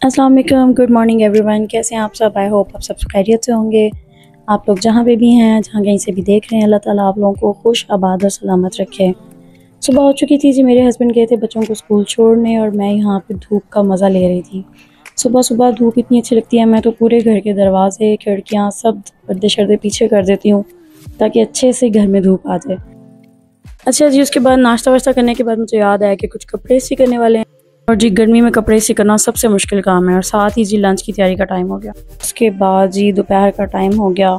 अस्सलाम वालेकुम, good morning everyone. कैसे हैं आप सब? आई होप आप सब खैरियत से होंगे। आप लोग जहाँ पे भी हैं, जहाँ कहीं से भी देख रहे हैं, अल्लाह ताला आप लोगों को खुश आबाद और सलामत रखे। सुबह हो चुकी थी जी, मेरे हस्बैंड गए थे बच्चों को स्कूल छोड़ने और मैं यहाँ पे धूप का मज़ा ले रही थी। सुबह सुबह धूप इतनी अच्छी लगती है, मैं तो पूरे घर के दरवाजे खिड़कियाँ सब पर्दे शर्दे पीछे कर देती हूँ ताकि अच्छे से घर में धूप आ जाए। अच्छा जी, उसके बाद नाश्ता वाश्ता करने के बाद मुझे याद आया कि कुछ कपड़े इस्त्री करने वाले हैं। और जी गर्मी में कपड़े इस्त्री करना सबसे मुश्किल काम है और साथ ही जी लंच की तैयारी का टाइम हो गया। उसके बाद जी दोपहर का टाइम हो गया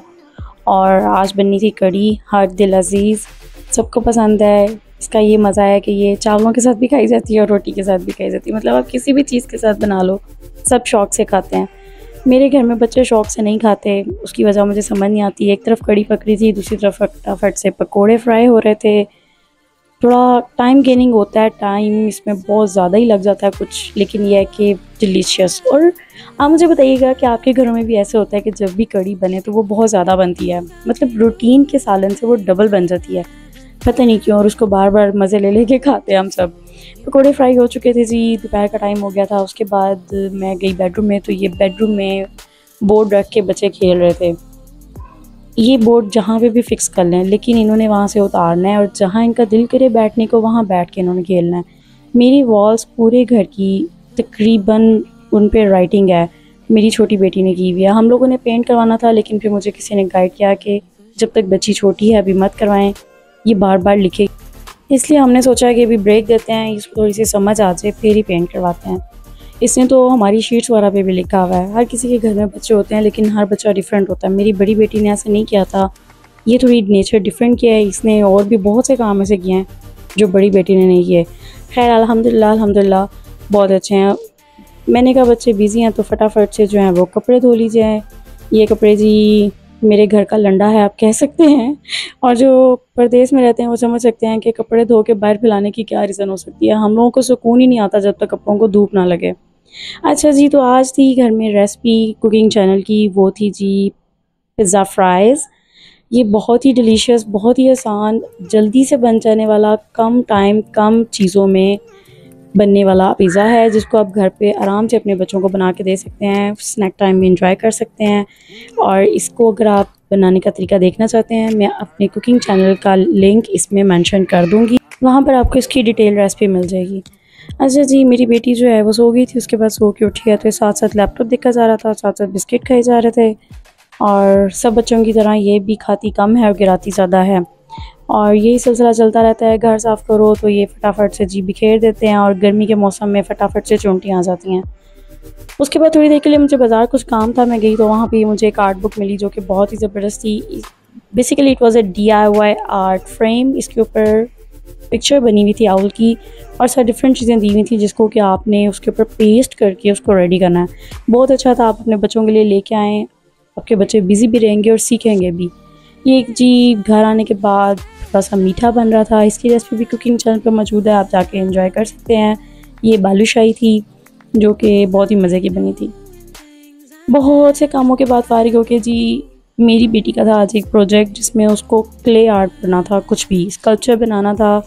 और आज बननी थी कड़ी, हर दिल अज़ीज़, सबको पसंद है। इसका ये मज़ा है कि ये चावलों के साथ भी खाई जाती है और रोटी के साथ भी खाई जाती है। मतलब आप किसी भी चीज़ के साथ बना लो, सब शौक़ से खाते हैं। मेरे घर में बच्चे शौक़ से नहीं खाते, उसकी वजह मुझे समझ नहीं आती। एक तरफ कड़ी पक रही थी, दूसरी तरफ फटाफट से पकोड़े फ्राई हो रहे थे। थोड़ा टाइम गेनिंग होता है, टाइम इसमें बहुत ज़्यादा ही लग जाता है कुछ, लेकिन यह है कि डिलीशियस। और आप मुझे बताइएगा कि आपके घरों में भी ऐसे होता है कि जब भी कड़ी बने तो वो बहुत ज़्यादा बनती है, मतलब रूटीन के सालन से वो डबल बन जाती है, पता नहीं क्यों, और उसको बार बार मज़े ले लेके खाते हैं हम सब। पकौड़े फ्राई हो चुके थे जी, दोपहर का टाइम हो गया था। उसके बाद मैं गई बेडरूम में, तो ये बेडरूम में बोर्ड रख के बच्चे खेल रहे थे। ये बोर्ड जहाँ पे भी फिक्स कर लें, लेकिन इन्होंने वहाँ से उतारना है और जहाँ इनका दिल करे बैठने को वहाँ बैठ के इन्होंने खेलना है। मेरी वॉल्स पूरे घर की तकरीबन उन पे राइटिंग है, मेरी छोटी बेटी ने की हुई है। हम लोगों ने पेंट करवाना था, लेकिन फिर मुझे किसी ने गाइड किया कि जब तक बच्ची छोटी है अभी मत करवाएं, ये बार बार लिखे। इसलिए हमने सोचा कि अभी ब्रेक देते हैं, इसको थोड़ी सी समझ आ जाए फिर ही पेंट करवाते हैं। इसने तो हमारी शीट्स वगैरह पे भी लिखा हुआ है। हर किसी के घर में बच्चे होते हैं, लेकिन हर बच्चा डिफरेंट होता है। मेरी बड़ी बेटी ने ऐसा नहीं किया था, ये थोड़ी नेचर डिफरेंट किया है इसने, और भी बहुत से काम ऐसे किए हैं जो बड़ी बेटी ने नहीं किए। खैर अल्हम्दुलिल्लाह बहुत अच्छे हैं। मैंने कहा बच्चे बिज़ी हैं तो फटाफट से जो है वो कपड़े धो लीजिए। ये कपड़े जी मेरे घर का लंडा है आप कह सकते हैं, और जो परदेश में रहते हैं वो समझ सकते हैं कि कपड़े धो के बाहर फैलाने की क्या रीज़न हो सकती है। हम लोगों को सुकून ही नहीं आता जब तक कपड़ों को धूप ना लगे। अच्छा जी, तो आज थी घर में रेसिपी कुकिंग चैनल की, वो थी जी पिज़्ज़ा फ्राइज़। ये बहुत ही डिलीशियस, बहुत ही आसान, जल्दी से बन जाने वाला, कम टाइम कम चीज़ों में बनने वाला पिज़्ज़ा है, जिसको आप घर पे आराम से अपने बच्चों को बना के दे सकते हैं, स्नैक टाइम में एंजॉय कर सकते हैं। और इसको अगर आप बनाने का तरीका देखना चाहते हैं, मैं अपने कुकिंग चैनल का लिंक इसमें मेंशन कर दूँगी, वहाँ पर आपको इसकी डिटेल रेसिपी मिल जाएगी। अच्छा जी, मेरी बेटी जो है वो सो गई थी, उसके बाद सो के उठी है तो साथ साथ लैपटॉप देखा जा रहा था, साथ साथ बिस्किट खाए जा रहे थे। और सब बच्चों की तरह ये भी खाती कम है और गिराती ज़्यादा है, और यही सिलसिला चलता रहता है। घर साफ़ करो तो ये फटाफट से जी बिखेर देते हैं, और गर्मी के मौसम में फटाफट से चुनटियाँ आ जाती हैं। उसके बाद थोड़ी देर के लिए मुझे बाज़ार कुछ काम था, मैं गई तो वहाँ पे मुझे एक आर्ट बुक मिली जो कि बहुत ही ज़बरदस्त थी। Basically it was a DIY art frame. इसके ऊपर पिक्चर बनी हुई थी आउल की, और सारी डिफरेंट चीज़ें दी हुई थी जिसको कि आपने उसके ऊपर पेस्ट करके उसको रेडी करना है। बहुत अच्छा था, आप अपने बच्चों के लिए लेके आएँ, आपके बच्चे बिज़ी भी रहेंगे और सीखेंगे भी। ये जी घर आने के बाद थोड़ा सा मीठा बन रहा था, इसकी रेसिपी भी कुकिंग चैनल पर मौजूद है, आप जाके एंजॉय कर सकते हैं। ये बालूशाही थी जो कि बहुत ही मज़े की बनी थी। बहुत से कामों के बाद फारिग होके जी मेरी बेटी का था आज एक प्रोजेक्ट जिसमें उसको क्ले आर्ट करना था, कुछ भी स्कल्पचर बनाना था।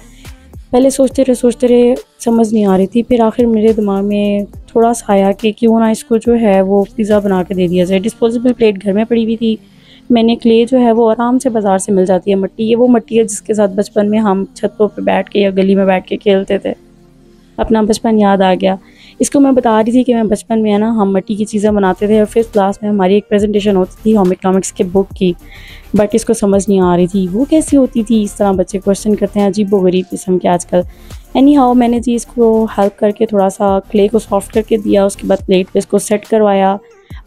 पहले सोचते रहे समझ नहीं आ रही थी, फिर आखिर मेरे दिमाग में थोड़ा सा आया कि क्यों ना इसको जो है वो पिज़्ज़ा बना के दे दिया जाए। डिस्पोजेबल प्लेट घर में पड़ी हुई थी, मैंने क्ले जो है वो आराम से बाज़ार से मिल जाती है मट्टी, ये वो मट्टी है जिसके साथ बचपन में हम छतों पर बैठ के या गली में बैठ के खेलते थे। अपना बचपन याद आ गया। इसको मैं बता रही थी कि मैं बचपन में है ना, हम मिट्टी की चीज़ें बनाते थे और फिफ्थ क्लास में हमारी एक प्रेजेंटेशन होती थी होम इकोनॉमिक्स के बुक की, बट इसको समझ नहीं आ रही थी वो कैसी होती थी। इस तरह बच्चे क्वेश्चन करते हैं अजीब व गरीब किस्म के आजकल। एनी हाउ मैंने जी इसको हेल्प करके थोड़ा सा क्ले को सॉफ्ट करके दिया, उसके बाद प्लेट पे इसको सेट करवाया,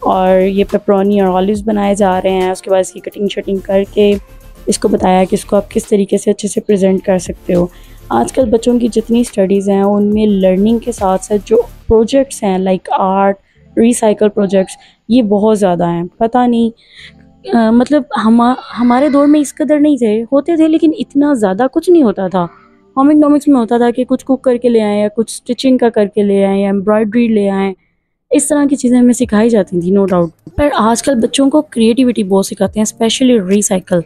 और ये पेपरोनी और ऑलिव्स बनाए जा रहे हैं। उसके बाद इसकी कटिंग शटिंग करके इसको बताया कि इसको आप किस तरीके से अच्छे से प्रेजेंट कर सकते हो। आजकल बच्चों की जितनी स्टडीज़ हैं उनमें लर्निंग के साथ साथ जो प्रोजेक्ट्स हैं लाइक आर्ट, रिसाइकल प्रोजेक्ट्स, ये बहुत ज़्यादा हैं। पता नहीं मतलब हमारे दौर में इस कदर नहीं थे, होते थे लेकिन इतना ज़्यादा कुछ नहीं होता था। होम इकोनॉमिक्स में होता था कि कुछ कुक करके ले आएँ, या कुछ स्टिचिंग का करके ले आएँ, या एम्ब्रॉयडरी ले आएँ, इस तरह की चीज़ें हमें सिखाई जाती थी, नो डाउट। पर आजकल बच्चों को क्रिएटिविटी बहुत सिखाते हैं, स्पेशली रिसाइकल।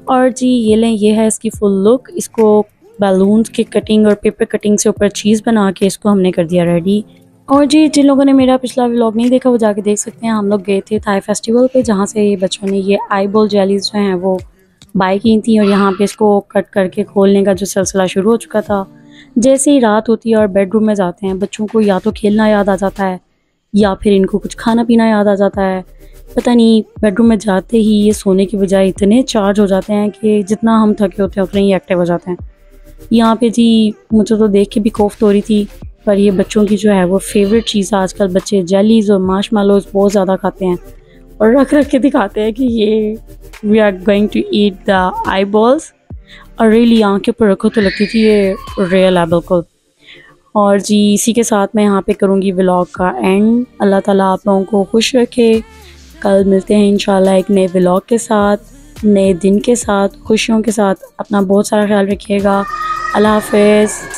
और जी ये लें, ये है इसकी फुल लुक। इसको बैलून्स की कटिंग और पेपर कटिंग से ऊपर चीज़ बना के इसको हमने कर दिया रेडी। और जी, जिन लोगों ने मेरा पिछला व्लॉग नहीं देखा वो जाके देख सकते हैं। हम लोग गए थे थाई फेस्टिवल पे, जहाँ से ये बच्चों ने ये आई बॉल जेलीज जो हैं वो बाई की थी, और यहाँ पे इसको कट करके खोलने का जो सिलसिला शुरू हो चुका था। जैसे ही रात होती है और बेडरूम में जाते हैं, बच्चों को या तो खेलना याद आ जाता है या फिर इनको कुछ खाना पीना याद आ जाता है। पता नहीं, बेडरूम में जाते ही ये सोने की बजाय इतने चार्ज हो जाते हैं कि जितना हम थके होते हैं उतने ही एक्टिव हो जाते हैं। यहाँ पे जी मुझे तो देख के भी कोफ्त हो रही थी, पर ये बच्चों की जो है वो फेवरेट चीज़ है। आजकल बच्चे जेलीज और मार्शमैलोज बहुत ज़्यादा खाते हैं और रख रख के दिखाते हैं कि ये we are going to eat the eyeballs, और रियली आँखें पर रखो तो लगती थी ये रियल है बिल्कुल। और जी इसी के साथ मैं यहाँ पे करूँगी व्लॉग का एंड। अल्लाह ताला आप लोगों को खुश रखे। कल मिलते हैं इंशाल्लाह एक नए व्लॉग के साथ, नए दिन के साथ, खुशियों के साथ। अपना बहुत सारा ख्याल रखिएगा। अल्लाह हाफ़िज़।